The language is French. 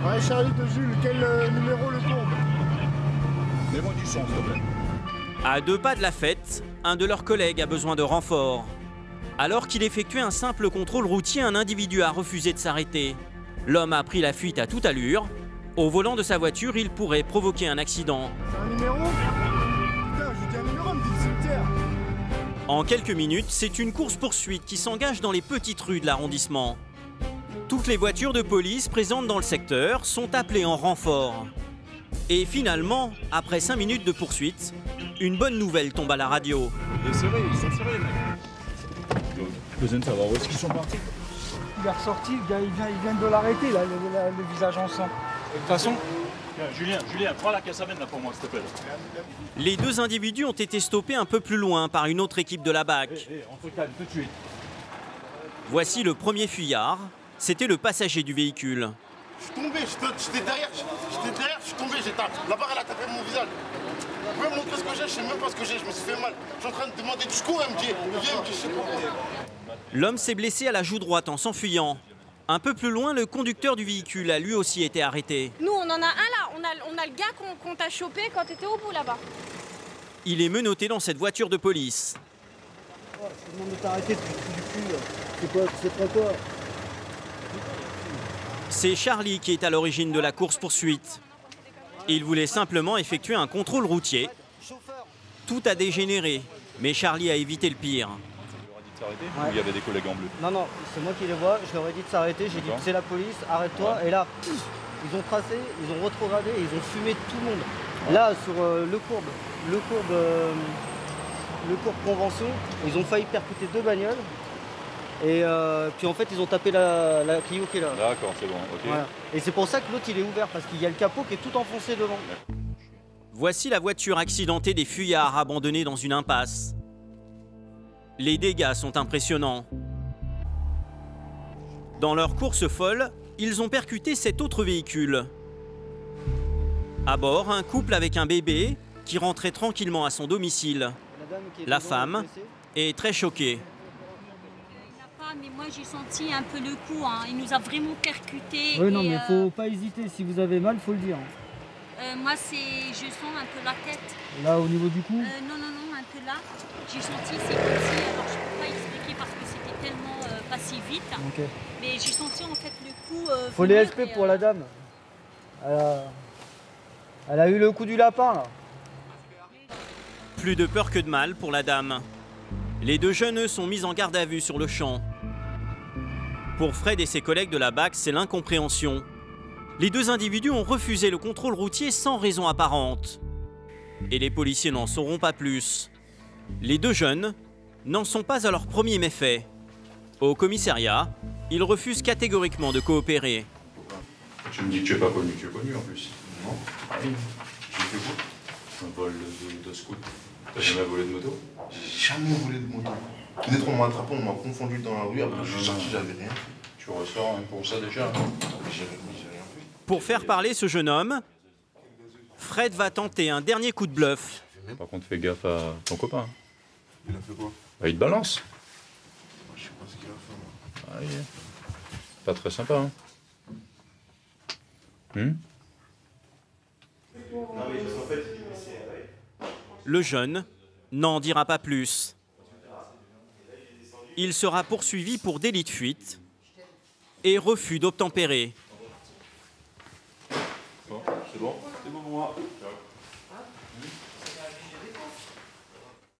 Ouais, Charlie de Jules, quel numéro le courbe? Mets-moi du son, s'il te plaît. À 2 pas de la fête, un de leurs collègues a besoin de renfort. Alors qu'il effectuait un simple contrôle routier, un individu a refusé de s'arrêter. L'homme a pris la fuite à toute allure. Au volant de sa voiture, il pourrait provoquer un accident. C'est un numéro? Putain, je dis un numéro, me dit le cimetière. En quelques minutes, c'est une course-poursuite qui s'engage dans les petites rues de l'arrondissement. Toutes les voitures de police présentes dans le secteur sont appelées en renfort. Et finalement, après 5 minutes de poursuite, une bonne nouvelle tombe à la radio. Ils sont serrés, mec. J'ai besoin de savoir où est-ce qu'ils sont partis. Il est ressorti, le gars, il vient de l'arrêter, là, le visage en sang. De toute façon, Julien, prends la caisse à là pour moi, s'il te plaît. Les 2 individus ont été stoppés un peu plus loin par une autre équipe de la BAC. On se calme tout de suite. Voici le premier fuyard. C'était le passager du véhicule. Je suis tombé, j'étais derrière, je suis tombé, la barre elle a tapé mon visage. Je peux me montrer ce que j'ai, je sais même pas ce que j'ai, je me suis fait mal. Je suis en train de demander du secours, elle me dit, viens, je sais pas. L'homme s'est blessé à la joue droite en s'enfuyant. Un peu plus loin, le conducteur du véhicule a lui aussi été arrêté. Nous, on en a un là, on a le gars qu'on t'a chopé quand t'étais au bout là-bas. Il est menotté dans cette voiture de police. Oh, je te demande de t'arrêter depuis le cul. C'est pas quoi? C'est Charlie qui est à l'origine de la course-poursuite. Il voulait simplement effectuer un contrôle routier. Tout a dégénéré, mais Charlie a évité le pire. S'arrêter ou il y avait des collègues en bleu? Non, c'est moi qui les vois, je leur ai dit de s'arrêter, j'ai dit c'est la police, arrête-toi, et là, ils ont tracé, ils ont rétrogradé, et ils ont fumé tout le monde. Là, sur le courbe convention, ils ont failli percuter 2 bagnoles, et puis en fait, ils ont tapé la Clio qui est là. D'accord, c'est bon, ok. Voilà. Et c'est pour ça que l'autre, il est ouvert, parce qu'il y a le capot qui est tout enfoncé devant. Voici la voiture accidentée des fuyards abandonnés dans une impasse. Les dégâts sont impressionnants. Dans leur course folle, ils ont percuté cet autre véhicule. À bord, un couple avec un bébé qui rentrait tranquillement à son domicile. La femme est très choquée. Mais moi j'ai senti un peu le coup, hein. Il nous a vraiment percuté. Oui, non, mais faut pas hésiter, si vous avez mal, faut le dire. Moi je sens un peu la tête. Là, au niveau du cou? Non, un peu là. J'ai senti, c'est comme si, alors je peux pas expliquer parce que c'était tellement pas si vite. Okay. Mais j'ai senti en fait le coup. Faut les SP pour la dame. Elle a eu le coup du lapin, là. Plus de peur que de mal pour la dame. Les 2 jeunes, eux, sont mis en garde à vue sur le champ. Pour Fred et ses collègues de la BAC, c'est l'incompréhension. Les 2 individus ont refusé le contrôle routier sans raison apparente. Et les policiers n'en sauront pas plus. Les 2 jeunes n'en sont pas à leur premier méfait. Au commissariat, ils refusent catégoriquement de coopérer. Tu me dis que tu n'es pas connu, tu es connu en plus. Non. Ah oui. J'ai fait quoi? Un vol de scoot. T'as jamais volé de moto? J'ai jamais volé de moto. Peut-être on m'a attrapé, on m'a confondu dans la rue, après je suis sorti, j'avais rien. Tu ressors hein, pour ça déjà? J'ai rien fait. Pour faire parler ce jeune homme, Fred va tenter un dernier coup de bluff. Par contre, fais gaffe à ton copain. Il a fait quoi? Bah, il te balance. Je sais pas ce qu'il a fait, moi. Ah, oui. Pas très sympa, hein. Le jeune n'en dira pas plus. Il sera poursuivi pour délit de fuite et refus d'obtempérer. Bon, c'est bon pour moi.